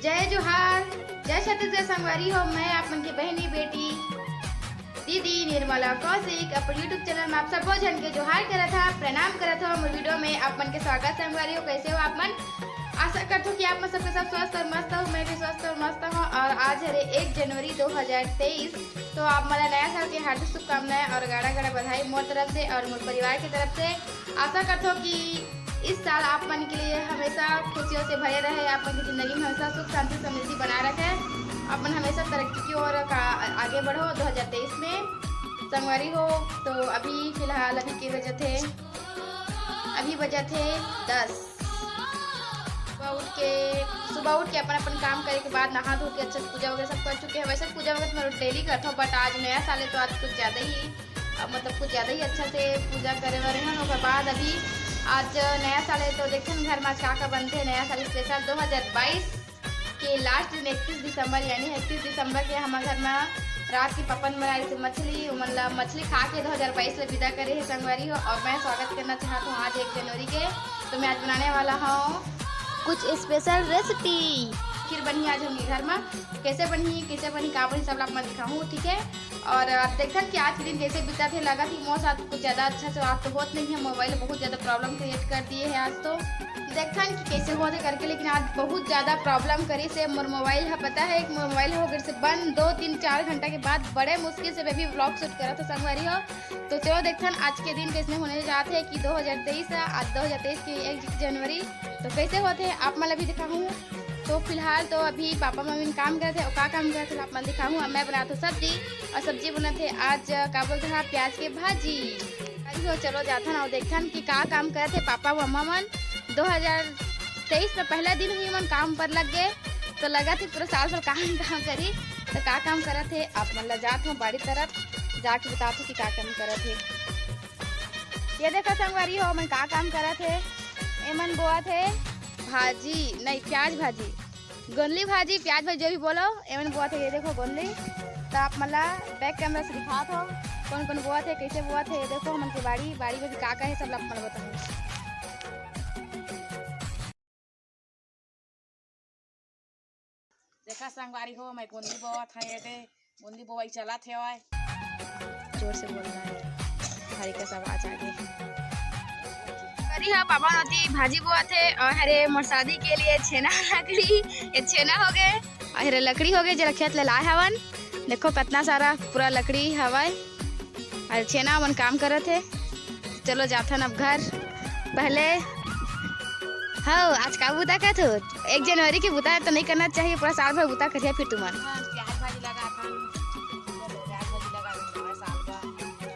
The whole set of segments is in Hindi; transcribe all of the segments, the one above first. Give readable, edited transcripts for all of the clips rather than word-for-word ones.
जय जोहार, जय छत्तीसगढ़ संगवारी हो। मैं अपन की बहनी बेटी दीदी निर्मला कौशिक अपन यूट्यूब चैनल में आप सब जन के जोहार करा था, प्रणाम करा था। मोर वीडियो में अपन के स्वागत संगवारी हो। कैसे हो आप मन? आशा करता हूँ कि आप सबके सब स्वस्थ और मस्त हो। मैं भी स्वस्थ और मस्त हूँ। और आज है 1 जनवरी 2023, तो आप मेरा नया साल की हार्दिक शुभकामनाएं और गाड़ा गाड़ा बधाई मोर तरफ से और मोर परिवार की तरफ से। आशा करता हूँ कि इस साल आप मन के लिए हमेशा खुशियों से भरे रहे, आप मन की ज़िंदगी में हमेशा सुख शांति समृद्धि बनाए रखे, अपन हमेशा तरक्की की ओर आगे बढ़ो 2023 में संगवारी हो। तो अभी फिलहाल के बजे थे 10। सुबह उठ के अपन काम करे के बाद नहा धो के अच्छे से पूजा वगैरह सब कर चुके हैं। वैसे पूजा वगैरह मैं डेली करता हूँ, बट आज नया साल है तो आज कुछ ज़्यादा ही अच्छा से पूजा करे वाले हैं। उसके बाद अभी आज नया साल है तो देखते हैं घर में आज का बनते हैं। नया साल स्पेशल 2022 के लास्ट दिन 31 दिसंबर यानी 31 दिसंबर के हमारे घर में रात की पपन बनाई थी मछली, मतलब मछली खा के 2022 में विदा करे है संगवारी हो। और मैं स्वागत करना चाहता हूँ आज 1 जनवरी के। तो मैं आज बनाने वाला हूँ कुछ स्पेशल रेसिपी। खीर बनी आज हमारे घर में, कैसे बनी का बनी सब आप मैं दिखाऊँ, ठीक है। और आप देखते हैं कि आज के दिन कैसे बीता थे। लगा कि मौसम आज कुछ ज़्यादा अच्छा से आज तो होत नहीं है, मोबाइल बहुत ज़्यादा प्रॉब्लम क्रिएट कर दिए है। आज तो देखते हैं कि कैसे होते करके, लेकिन आज बहुत ज़्यादा प्रॉब्लम करी से मोर मोबाइल है। पता है एक मोबाइल हो गए से बंद 2-3-4 घंटा के बाद बड़े मुश्किल से मैं भी व्लॉग शूट करा था संगवारी हो। तो चलो देखते हैं आज के दिन कैसे होने जाते हैं कि 2023 है, आज 2023 की 1 जनवरी। तो कैसे होते हैं आप मैं अभी दिखाऊँ। तो फिलहाल तो अभी पापा मम्मी काम करते थे और क्या काम करते थे आप मैं दिखाऊँ। अब मैं बनाता हूँ सब्जी, और सब्जी बनाते आज क्या बोलते हैं प्याज की भाजी। तो चलो जाता ना देखते हैं कि क्या काम करते थे पापा मम्मा मन। 2023 में पहला दिन ही मन काम पर लग गए, तो लगा थी पूरा साल भर काम करी। तो क्या काम करे थे आप मतलब जाते हूँ बाड़ी तरफ जाके बताते कि क्या काम करे थे। ये देखो संगवारी हो मैं क्या काम करे थे। एमन बोआ थे भाजी, नहीं प्याज भाजी, गोंदली भाजी प्याज भाजी जो भी बोलो एमन बोआ थे। ये देखो गोंदली। तो आप मतलब बैक कैमरा से दिखा दो कौन कौन बोआ थे, कैसे बोआ थे। ये देखो मन की बाड़ी में भी का है सब आप मतलब बताओ। देखा संगवारी हो मैं गोंदली बोआ था। ये गोंदली बोआई चला थे। जोर से बोलना है, भारी का सब आवाज आगे हाँ। पापा नती भाजी बोआ थे और हरे मोर शादी के लिए छेना लकड़ी, ये छेना हो गए और हरे लकड़ी हो गए जरा खेत ले लाए हवन। देखो कितना सारा पूरा लकड़ी हवाए और छेना मन काम करे थे। चलो जाथन अब घर। पहले हाँ आज का बुता का थो 1 जनवरी की बुता तो नहीं करना चाहिए, पूरा साल भर बुता करिए फिर तुम्हारा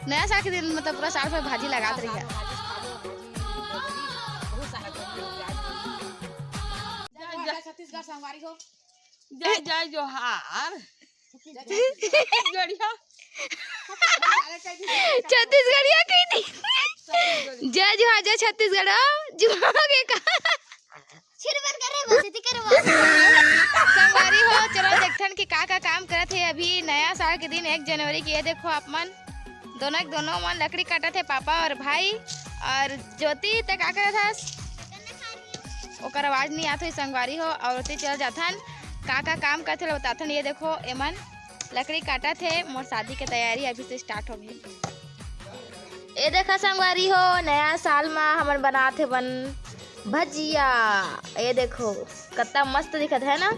नया साल के दिन मतलब पूरा साल भर भाजी लगा रही है। छत्तीसगढ़ संगवारी हो। जय जय जोहार। छत्तीसगढ़िया कही थी। जय जोहार, जय छत्तीसगढ़ जुआगे का संगवारी हो। चलो देखते हैं कि का काम करे थे अभी नया साल के दिन 1 जनवरी की। ये देखो आप मन दोनों मन लकड़ी काटा थे पापा और भाई। और ज्योति तक क्या करे था ओकर आवाज नहीं आती संगवारी हो। और चल जाथन का काम करते बताथन। ये देखो एमन लकड़ी काटा थे, मोर शादी की तैयारी अभी से स्टार्ट हो गई। ये देखा संगवारी हो नया साल में हमन बनाते बन भजिया। ये देखो कितना मस्त दिखत है ना,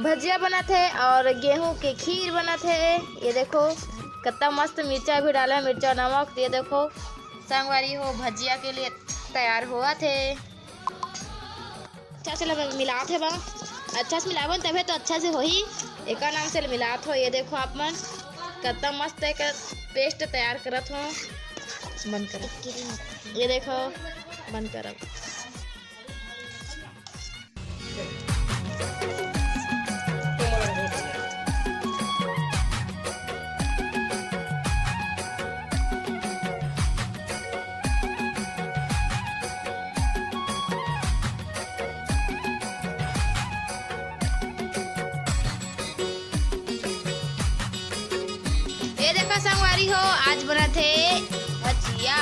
भजिया बना थे और गेहूं के खीर बना थे। ये देखो कितना मस्त मिर्चा भी डाला है, मिर्चा नमक। ये देखो संगवारी हो भजिया के लिए तैयार हुआ थे। अच्छा से मिलात है बा, अच्छा से मिलावन तभी तो अच्छा से हो ही। एक नाम से मिलात हो। ये देखो आप मन कितना मस्त एक पेस्ट तैयार करत हो। बंद करो, ये देखो बंद करो। संगवारी हो आज बना थे भजिया।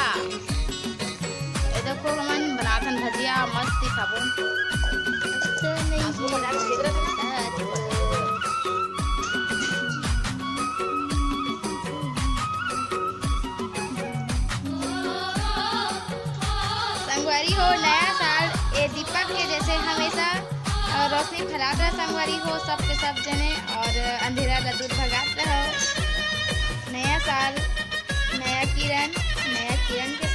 ये देखो हमन बनाथन भजिया मस्त खाबो। नया साल ये दीपक के जैसे हमेशा रोशनी फैलाता रहे संगवारी हो सबके सब जने, और अंधेरा ला दूर भगाते रहो। नया साल नया किरण के